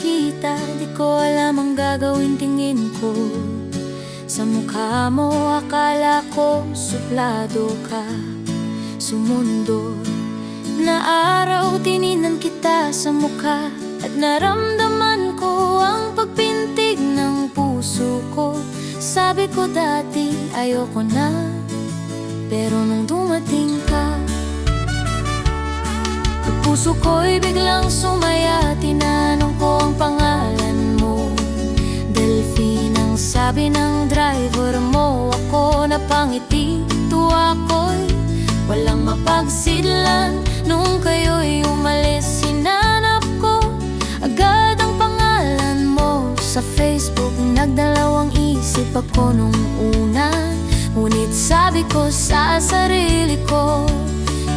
kita, di ko alam ang gagawin. Tingin ko sa mukha mo, akala ko suplado ka. Sumundol na araw, tininan kita sa mukha, at naramdaman ko ang pagpintig ng puso ko. Sabi ko dati ayoko na, pero nung dumating ka, ang puso ko'y biglang sumaya. Tinanong ko ang pangalan mo, Delphine ang sabi ng driver mo. Ako napangiti, tuwa ko'y walang mapagsidlan. Nung kayo'y umalis, hinanap ko agad ang pangalan mo sa Facebook. Nagdalawang isip ako nung una, ngunit sabi ko sa sarili ko,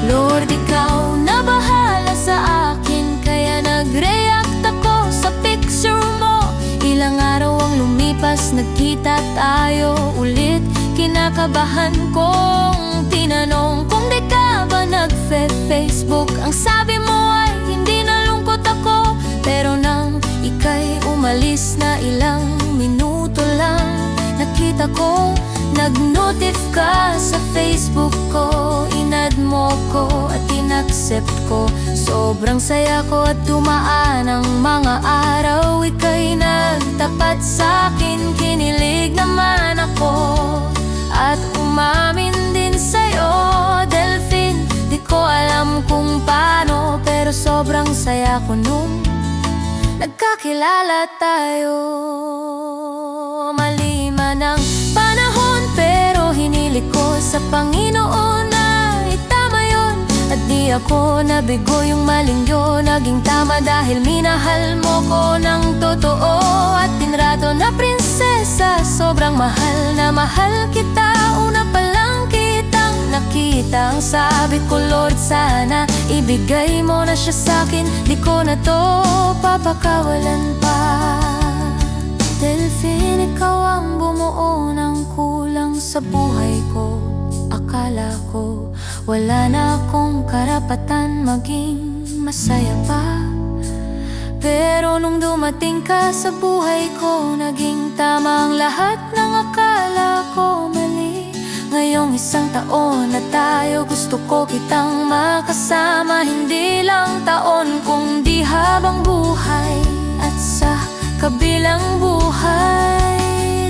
Lord, ikaw na bahala sa akin. Kaya nag-react ako sa picture mo. Ilang araw ang lumipas, nagkita tayo ulit. Kinakabahan kong tinanong kung di ka ba nagfe-Facebook. Ang sabi mo ay hindi, nalungkot ako. Pero nang ika'y umalis na ilang minuto lang, nakita ko nag-notif ka sa Facebook ko. Inad mo ko at inaccept ko. Sobrang saya ko at dumaan ang mga araw. Ika'y nagtapat sa'kin, kinilig naman ako at umamin din sa'yo, Delphine. Di ko alam kung paano, pero sobrang saya ko nung nagkakilala tayo. Maliman ang panahon, pero hinilig ko sa Panginoon na itama yun. At di ako nabigo, yung maling yun naging tama. Dahil minahal mo ko ng totoo at tinrato na prinsesa. Sobrang mahal na mahal kita. Una pa lang kitang nakita, ang sabi ko, Lord, sana ibigay mo na siya sa'kin. Di ko na to papakawalan pa. Delphine, ikaw ang bumuo ng kulang sa buhay ko. Akala ko wala na akong karapatan maging masaya pa. Pero nung dumating ka sa buhay ko, naging tama ang lahat ng akala ko mali. Ngayong 1 taon na tayo, gusto ko kitang makasama. Hindi lang taon, kundi habang buhay at sa kabilang buhay.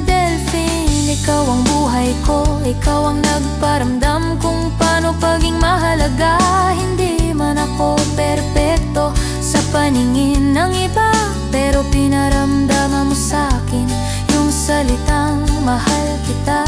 Delphine, ikaw ang buhay ko. Ikaw ang nagparamdam kung paano paging mahalaga. Hindi man ako perpekto sa paningin ng iba, pero pinaramdaman mo sa'kin yung salitang mahal kita.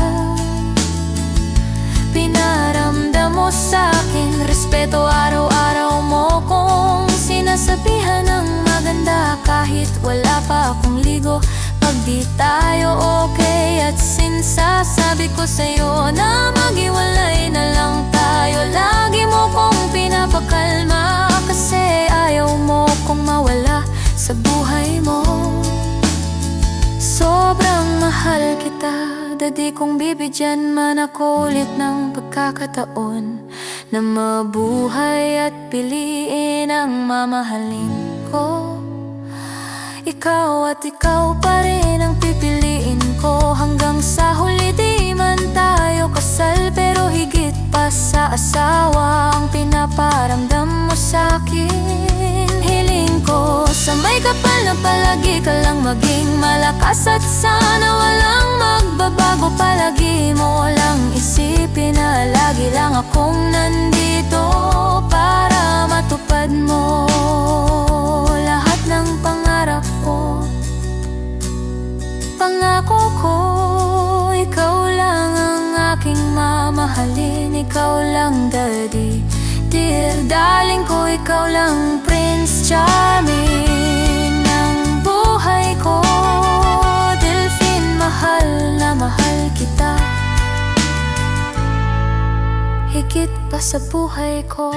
Pinaramdam mo sa'kin respeto, araw-araw mo kong sinasabihan ng maganda. Kahit wala pa akong ligo, pag di tayo okay, at sinsasabi ko sa'yo na maghiwalay na lang tayo. Lagi mo kong pinapakalma, kasi ayaw mo kong mawala sa buhay mo. Sobrang mahal kita, dadi kong bibigyan man ako ulit ng pagkakataon na mabuhay at piliin ang mamahalin ko. Ikaw at ikaw pa rin ang pipiliin ko hanggang sa huli. Di man tayo kasal, pero higit pa sa asawa ang pinaparamdam mo sa'kin. Hiling ko sa may kapal na palagi ka lang maging malakas, at sana walang magbabago. Palagi mo lang isipin na lagi lang akong nandito para matupad mo lahat ng pangarap ko. Pangako ko, ikaw lang ang aking mamahalin. Ikaw lang, daddy, dear darling ko. Ikaw lang, Prince Charming ng buhay ko. Delphine, mahal na mahal kita, higit pa sa buhay ko.